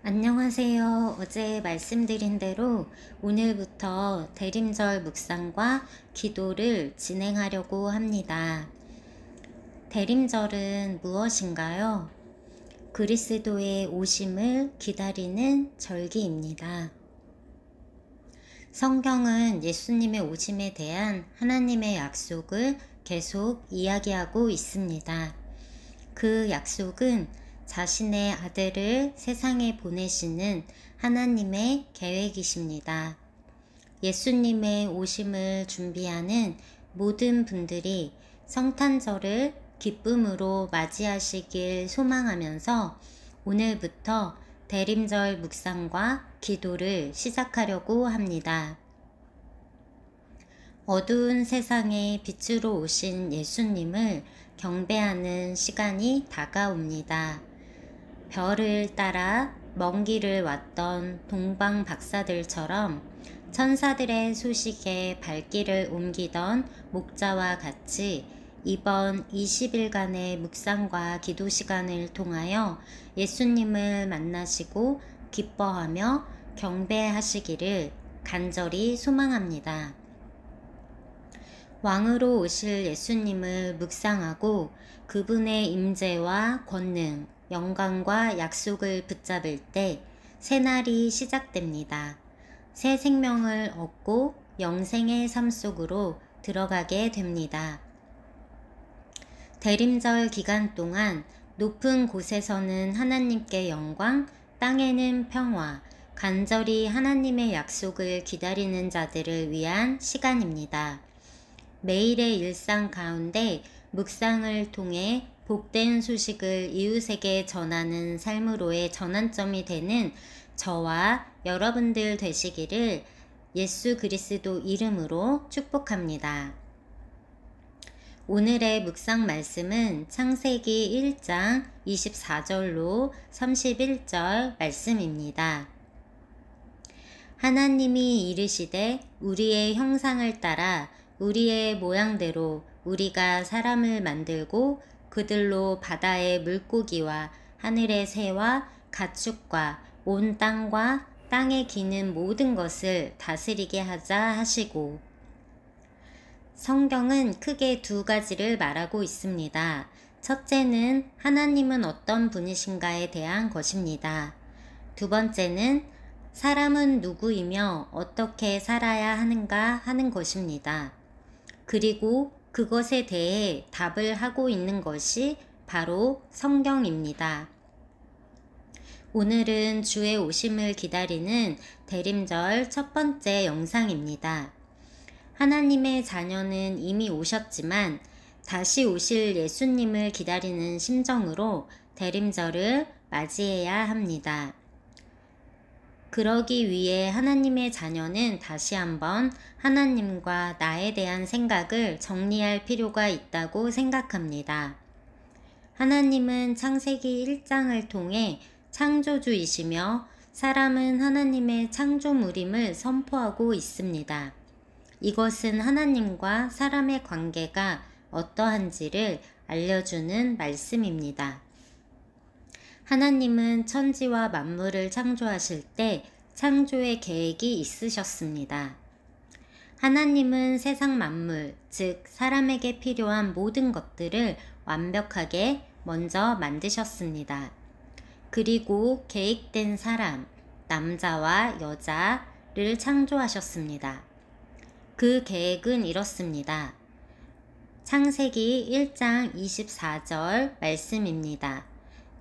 안녕하세요. 어제 말씀드린 대로 오늘부터 대림절 묵상과 기도를 진행하려고 합니다. 대림절은 무엇인가요? 그리스도의 오심을 기다리는 절기입니다. 성경은 예수님의 오심에 대한 하나님의 약속을 계속 이야기하고 있습니다. 그 약속은 자신의 아들을 세상에 보내시는 하나님의 계획이십니다. 예수님의 오심을 준비하는 모든 분들이 성탄절을 기쁨으로 맞이하시길 소망하면서 오늘부터 대림절 묵상과 기도를 시작하려고 합니다. 어두운 세상에 빛으로 오신 예수님을 경배하는 시간이 다가옵니다. 별을 따라 먼 길을 왔던 동방 박사들처럼 천사들의 소식에 발길을 옮기던 목자와 같이 이번 20일간의 묵상과 기도 시간을 통하여 예수님을 만나시고 기뻐하며 경배하시기를 간절히 소망합니다. 왕으로 오실 예수님을 묵상하고 그분의 임재와 권능, 영광과 약속을 붙잡을 때 새날이 시작됩니다. 새 생명을 얻고 영생의 삶 속으로 들어가게 됩니다. 대림절 기간 동안 높은 곳에서는 하나님께 영광, 땅에는 평화, 간절히 하나님의 약속을 기다리는 자들을 위한 시간입니다. 매일의 일상 가운데 묵상을 통해 복된 소식을 이웃에게 전하는 삶으로의 전환점이 되는 저와 여러분들 되시기를 예수 그리스도 이름으로 축복합니다. 오늘의 묵상 말씀은 창세기 1장 24절로 31절 말씀입니다. 하나님이 이르시되 우리의 형상을 따라 우리의 모양대로 우리가 사람을 만들고 그들로 바다의 물고기와 하늘의 새와 가축과 온 땅과 땅에 기는 모든 것을 다스리게 하자 하시고. 성경은 크게 두 가지를 말하고 있습니다. 첫째는 하나님은 어떤 분이신가에 대한 것입니다. 두 번째는 사람은 누구이며 어떻게 살아야 하는가 하는 것입니다. 그리고 그것에 대해 답을 하고 있는 것이 바로 성경입니다. 오늘은 주의 오심을 기다리는 대림절 첫 번째 영상입니다. 하나님의 자녀는 이미 오셨지만 다시 오실 예수님을 기다리는 심정으로 대림절을 맞이해야 합니다. 그러기 위해 하나님의 자녀는 다시 한번 하나님과 나에 대한 생각을 정리할 필요가 있다고 생각합니다. 하나님은 창세기 1장을 통해 창조주이시며 사람은 하나님의 창조물임을 선포하고 있습니다. 이것은 하나님과 사람의 관계가 어떠한지를 알려주는 말씀입니다. 하나님은 천지와 만물을 창조하실 때 창조의 계획이 있으셨습니다. 하나님은 세상 만물, 즉 사람에게 필요한 모든 것들을 완벽하게 먼저 만드셨습니다. 그리고 계획된 사람, 남자와 여자를 창조하셨습니다. 그 계획은 이렇습니다. 창세기 1장 24절 말씀입니다.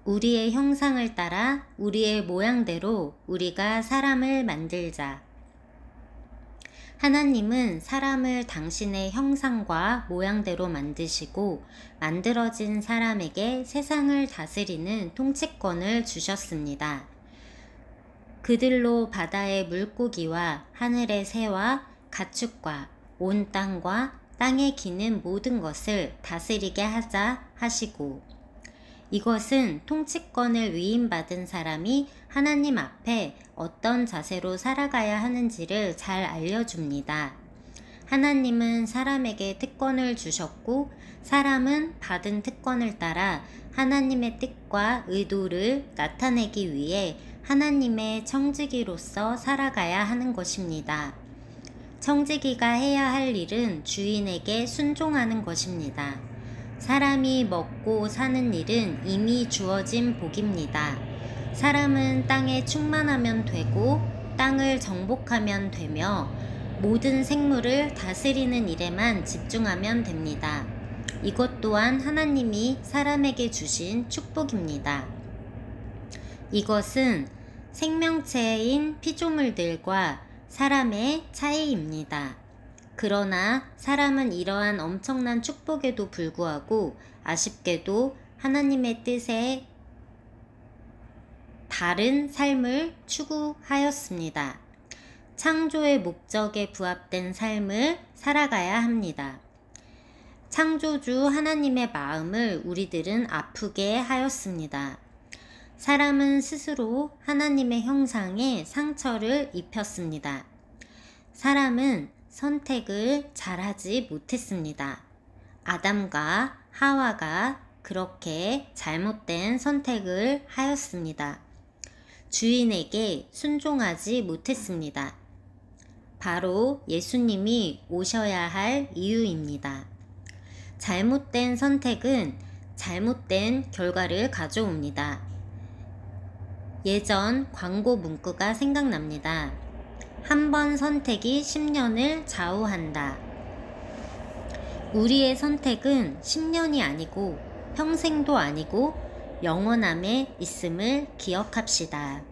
우리의 형상을 따라 우리의 모양대로 우리가 사람을 만들자. 하나님은 사람을 당신의 형상과 모양대로 만드시고 만들어진 사람에게 세상을 다스리는 통치권을 주셨습니다. 그들로 바다의 물고기와 하늘의 새와 가축과 온 땅과 땅에 기는 모든 것을 다스리게 하자 하시고. 이것은 통치권을 위임받은 사람이 하나님 앞에 어떤 자세로 살아가야 하는지를 잘 알려줍니다. 하나님은 사람에게 특권을 주셨고 사람은 받은 특권을 따라 하나님의 뜻과 의도를 나타내기 위해 하나님의 청지기로서 살아가야 하는 것입니다. 청지기가 해야 할 일은 주인에게 순종하는 것입니다. 사람이 먹고 사는 일은 이미 주어진 복입니다. 사람은 땅에 충만하면 되고 땅을 정복하면 되며 모든 생물을 다스리는 일에만 집중하면 됩니다. 이것 또한 하나님이 사람에게 주신 축복입니다. 이것은 생명체인 피조물들과 사람의 차이입니다. 그러나 사람은 이러한 엄청난 축복에도 불구하고 아쉽게도 하나님의 뜻에 다른 삶을 추구하였습니다. 창조의 목적에 부합된 삶을 살아가야 합니다. 창조주 하나님의 마음을 우리들은 아프게 하였습니다. 사람은 스스로 하나님의 형상에 상처를 입혔습니다. 사람은 선택을 잘하지 못했습니다. 아담과 하와가 그렇게 잘못된 선택을 하였습니다. 주인에게 순종하지 못했습니다. 바로 예수님이 오셔야 할 이유입니다. 잘못된 선택은 잘못된 결과를 가져옵니다. 예전 광고 문구가 생각납니다. 한 번 선택이 10년을 좌우한다. 우리의 선택은 10년이 아니고 평생도 아니고 영원함에 있음을 기억합시다.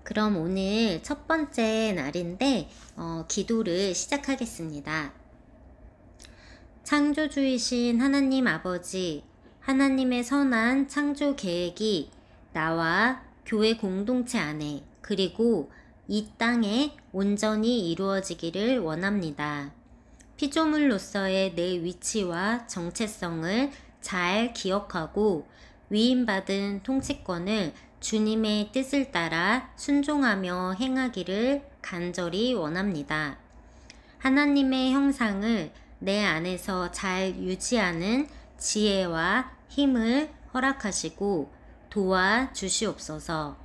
그럼 오늘 첫 번째 날인데 기도를 시작하겠습니다. 창조주이신 하나님 아버지, 하나님의 선한 창조 계획이 나와 교회 공동체 안에 그리고 이 땅에 온전히 이루어지기를 원합니다. 피조물로서의 내 위치와 정체성을 잘 기억하고 위임받은 통치권을 주님의 뜻을 따라 순종하며 행하기를 간절히 원합니다. 하나님의 형상을 내 안에서 잘 유지하는 지혜와 힘을 허락하시고 도와주시옵소서.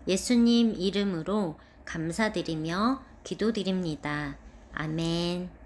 예수님 이름으로 감사드리며 기도드립니다. 아멘.